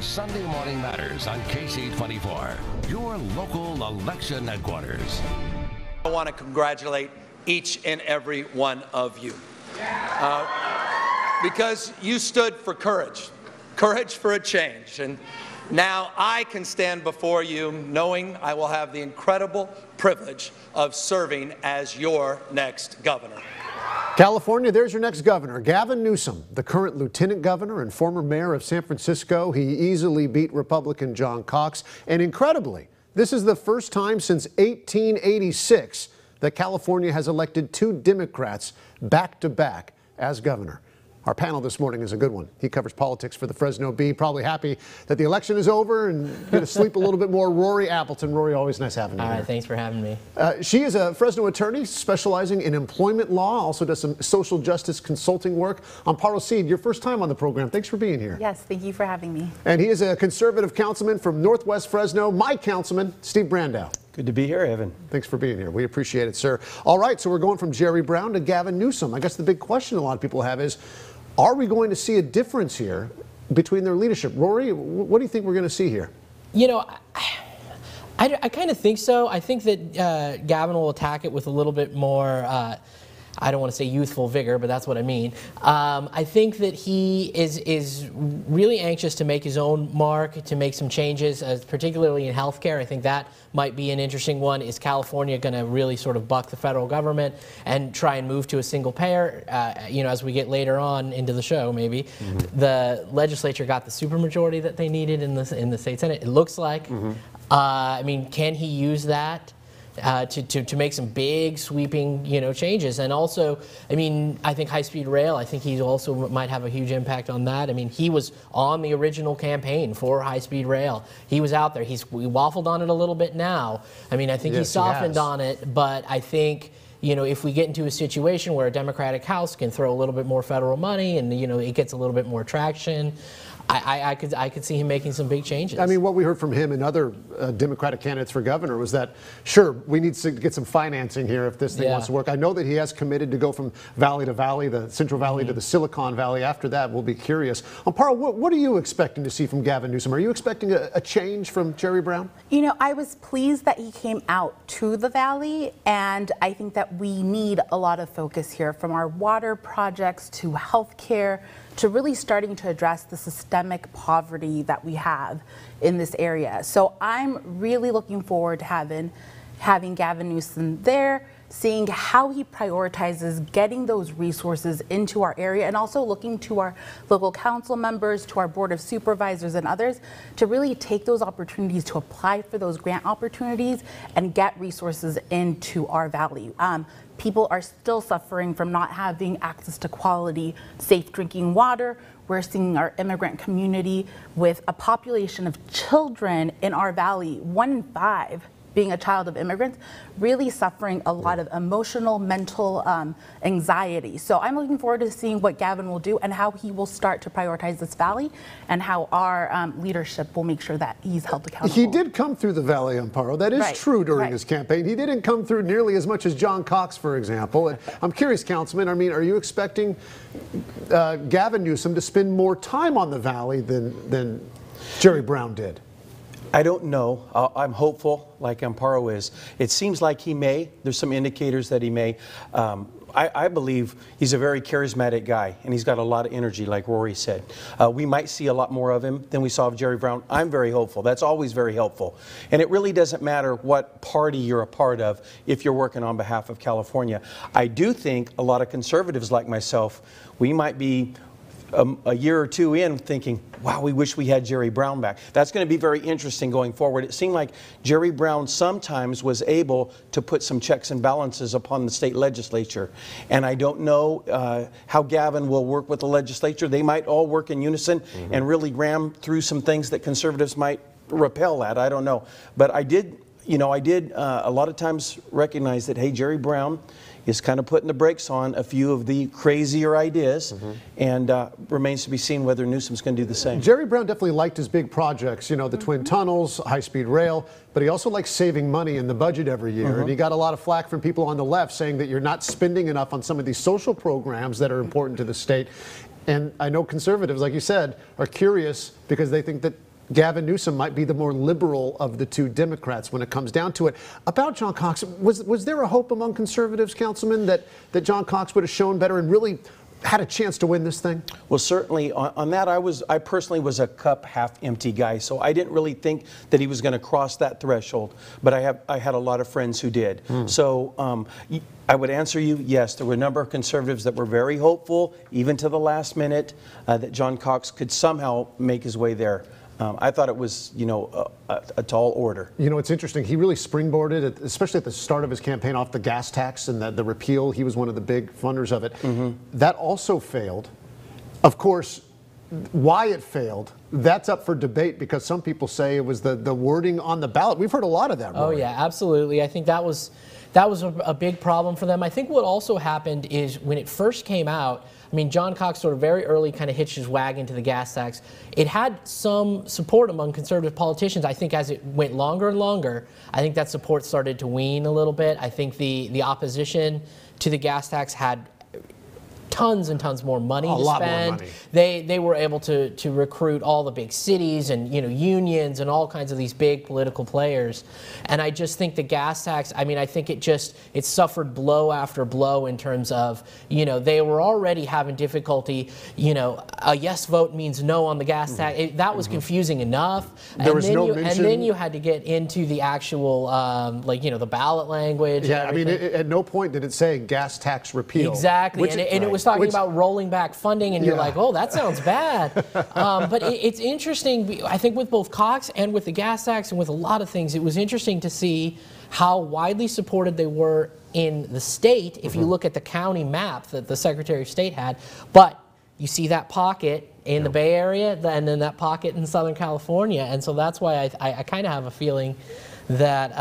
Sunday Morning Matters on KC24, your local election headquarters. I want to congratulate each and every one of you because you stood for courage for a change. And now I can stand before you knowing I will have the incredible privilege of serving as your next governor. California, there's your next governor, Gavin Newsom, the current lieutenant governor and former mayor of San Francisco. He easily beat Republican John Cox. And incredibly, this is the first time since 1886 that California has elected two Democrats back to back as governor. Our panel this morning is a good one. He covers politics for the Fresno Bee. Probably happy that the election is over and going to sleep a little bit more. Rory Appleton. Rory, always nice having you here. Thanks for having me. She is a Fresno attorney specializing in employment law, also does some social justice consulting work. Amparo Seed, your first time on the program. Thanks for being here. Yes, thank you for having me. And he is a conservative councilman from Northwest Fresno, my councilman, Steve Brandow. Good to be here, Evan. Thanks for being here. We appreciate it, sir. All right, so we're going from Jerry Brown to Gavin Newsom. I guess the big question a lot of people have is, are we going to see a difference here between their leadership? Rory, what do you think we're going to see here? You know, I kind of think so. I think that Gavin will attack it with a little bit more, I don't want to say youthful vigor, but that's what I mean. I think that he is really anxious to make his own mark, to make some changes, particularly in healthcare. I think that might be an interesting one. Is California going to really sort of buck the federal government and try and move to a single payer? You know, as we get later on into the show, maybe the legislature got the supermajority that they needed in the state senate. It looks like. I mean, can he use that to make some big sweeping, you know, changes? And also, I mean, I think high-speed rail, I think he also might have a huge impact on that. I mean, he was on the original campaign for high-speed rail. He was out there. He waffled on it a little bit now. I mean, I think he softened on it, but I think, you know, if we get into a situation where a Democratic House can throw a little bit more federal money and, you know, it gets a little bit more traction, I could see him making some big changes. I mean, what we heard from him and other Democratic candidates for governor was that, sure, we need to get some financing here if this thing wants to work. I know that he has committed to go from valley to valley, the Central Valley to the Silicon Valley. After that, we'll be curious. Amparo, what are you expecting to see from Gavin Newsom? Are you expecting a change from Jerry Brown? You know, I was pleased that he came out to the Valley, and I think that we need a lot of focus here, from our water projects to healthcare, to really starting to address the systemic poverty that we have in this area. So I'm really looking forward to having Gavin Newsom there, seeing how he prioritizes getting those resources into our area, and also looking to our local council members, to our board of supervisors and others to really take those opportunities to apply for those grant opportunities and get resources into our valley. People are still suffering from not having access to quality, safe drinking water. We're seeing our immigrant community with a population of children in our valley, 1 in 5 being a child of immigrants, really suffering a lot of emotional, mental anxiety. So I'm looking forward to seeing what Gavin will do and how he will start to prioritize this valley, and how our leadership will make sure that he's held accountable. He did come through the valley, Amparo. That is true during his campaign. He didn't come through nearly as much as John Cox, for example. And I'm curious, Councilman, I mean, are you expecting Gavin Newsom to spend more time on the valley than Jerry Brown did? I don't know. I'm hopeful, like Amparo is. It seems like he may. There's some indicators that he may. I believe he's a very charismatic guy, and he's got a lot of energy, like Rory said. We might see a lot more of him than we saw of Jerry Brown. I'm very hopeful. That's always very helpful. And it really doesn't matter what party you're a part of if you're working on behalf of California. I do think a lot of conservatives like myself, we might be a year or two in thinking, wow, we wish we had Jerry Brown back. That's going to be very interesting going forward. It seemed like Jerry Brown sometimes was able to put some checks and balances upon the state legislature. And I don't know how Gavin will work with the legislature. They might all work in unison and really ram through some things that conservatives might repel at. I don't know. But I did a lot of times recognize that, hey, Jerry Brown is kind of putting the brakes on a few of the crazier ideas, and remains to be seen whether Newsom's going to do the same. Jerry Brown definitely liked his big projects, you know, the twin tunnels, high-speed rail, but he also likes saving money in the budget every year. And he got a lot of flack from people on the left saying that you're not spending enough on some of these social programs that are important to the state. And I know conservatives, like you said, are curious because they think that Gavin Newsom might be the more liberal of the two Democrats when it comes down to it. About John Cox, was there a hope among conservatives, Councilman, that John Cox would have shown better and really had a chance to win this thing? Well, certainly on that, I personally was a cup half empty guy, so I didn't really think that he was going to cross that threshold. But I had a lot of friends who did. So I would answer you, yes, there were a number of conservatives that were very hopeful, even to the last minute, that John Cox could somehow make his way there. I thought it was, a tall order. It's interesting. He really springboarded, especially at the start of his campaign, off the gas tax and the repeal. He was one of the big funders of it. That also failed. Of course, why it failed, that's up for debate because some people say it was the wording on the ballot. We've heard a lot of that. Oh, yeah, absolutely. I think that was a big problem for them. I think what also happened is when it first came out, I mean, John Cox sort of very early kind of hitched his wagon to the gas tax. It had some support among conservative politicians. I think as it went longer and longer, I think that support started to wane a little bit. I think the opposition to the gas tax had tons and tons more money to spend. More money. They were able to recruit all the big cities and unions and all kinds of these big political players. And I just think the gas tax, I mean, I think it suffered blow after blow in terms of, they were already having difficulty, a yes vote means no on the gas tax. That was confusing enough. There was no mention. And then you had to get into the actual, the ballot language. Yeah, I mean, at no point did it say gas tax repeal. Exactly, and it was talking about rolling back funding, and you're like, oh, that sounds bad. But it's interesting, I think with both Cox and with the gas tax and with a lot of things, it was interesting to see how widely supported they were in the state, if you look at the county map that the Secretary of State had. But you see that pocket in the Bay Area and then that pocket in Southern California. And so that's why I kind of have a feeling that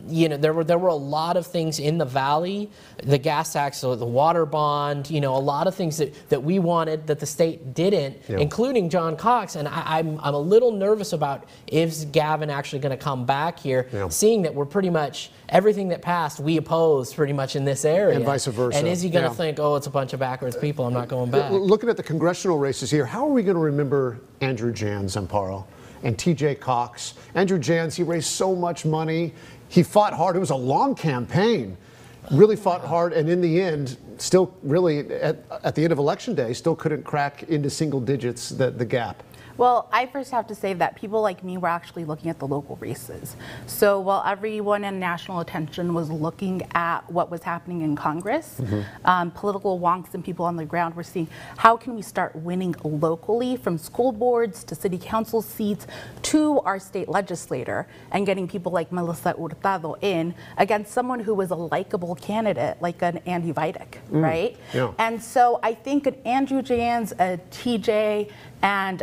there were a lot of things in the Valley, the gas tax, so the water bond, a lot of things that we wanted that the state didn't, including John Cox. And I'm a little nervous about is Gavin actually going to come back here, seeing that we're pretty much everything that passed we opposed pretty much in this area, and vice versa. And is he going to think, oh, it's a bunch of backwards people, I'm not going back? Looking at the congressional races here, how are we going to remember Andrew Jans, Amparo, and T.J. Cox? Andrew Jans, he raised so much money. He fought hard. It was a long campaign. Really fought hard, and in the end, still really, at the end of Election Day, still couldn't crack into single digits the gap. Well, I first have to say that people like me were actually looking at the local races. So while everyone in national attention was looking at what was happening in Congress, political wonks and people on the ground were seeing how can we start winning locally, from school boards to city council seats to our state legislator, and getting people like Melissa Hurtado in against someone who was a likable candidate like an Andy Vitek, right? Yeah. And so I think an Andrew Jans, a TJ, and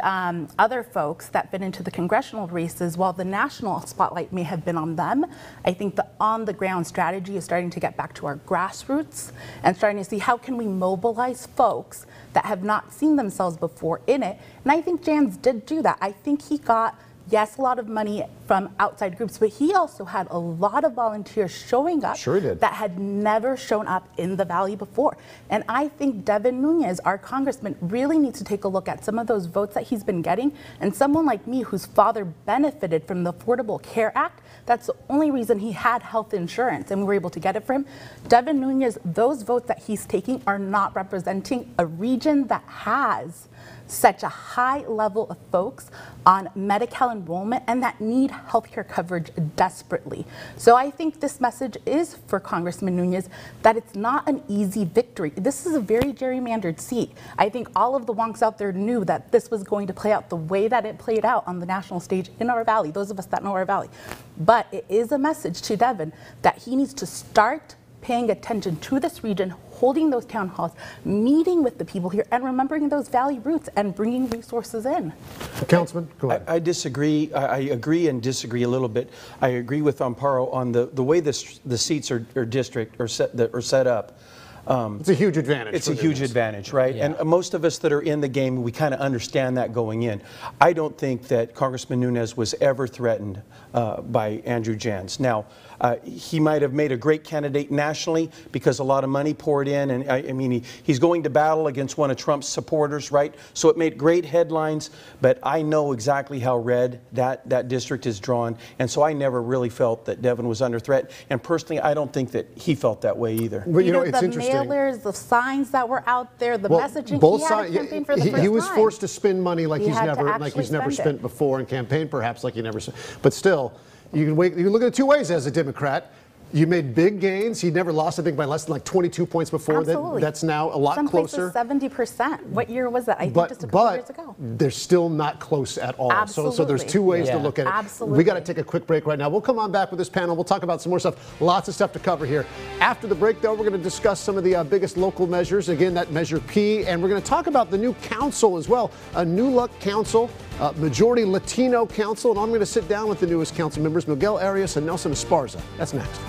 other folks that fit into the congressional races, while the national spotlight may have been on them, I think the on-the-ground strategy is starting to get back to our grassroots and starting to see how can we mobilize folks that have not seen themselves before in it. And I think Jans did do that. I think he got, yes, a lot of money from outside groups, but he also had a lot of volunteers showing up that had never shown up in the Valley before. And I think Devin Nunes, our congressman, really needs to take a look at some of those votes that he's been getting. And someone like me, whose father benefited from the Affordable Care Act, that's the only reason he had health insurance and we were able to get it for him. Devin Nunes, those votes that he's taking are not representing a region that has such a high level of folks on Medi-Cal enrollment and that need healthcare coverage desperately. So I think this message is for Congressman Nunes that it's not an easy victory. This is a very gerrymandered seat. I think all of the wonks out there knew that this was going to play out the way that it played out on the national stage in our Valley, those of us that know our Valley. But it is a message to Devin that he needs to start paying attention to this region, holding those town halls, meeting with the people here, and remembering those Valley roots and bringing resources in. Councilman, go ahead. I disagree. I agree and disagree a little bit. I agree with Amparo on the way the seats are set up. It's a huge advantage. It's a huge advantage, right? Yeah. And most of us that are in the game, we kind of understand that going in. I don't think that Congressman Nunes was ever threatened by Andrew Jans. Now, he might have made a great candidate nationally because a lot of money poured in, and I mean, he's going to battle against one of Trump's supporters, right? So it made great headlines, but I know exactly how red that district is drawn, and so I never really felt that Devin was under threat, and personally, I don't think that he felt that way either. But, you know, it's the interesting. mailers, the signs that were out there, the messaging. Both he had sides. a campaign for the first He was time. forced to spend money like he's never spend spent before, and campaign perhaps like he never. But still, you can look at it two ways as a Democrat. You made big gains. He never lost, I think, by less than like 22 points before. Absolutely. That's now a lot closer. 70%. What year was that? I think just a couple years ago. They're still not close at all. Absolutely. So there's two ways to look at it. Absolutely. We got to take a quick break right now. We'll come on back with this panel. We'll talk about some more stuff. Lots of stuff to cover here. After the break, though, we're going to discuss some of the biggest local measures. Again, that Measure P. And we're going to talk about the new council as well. A new look council. Majority Latino council. And I'm going to sit down with the newest council members, Miguel Arias and Nelson Esparza. That's next.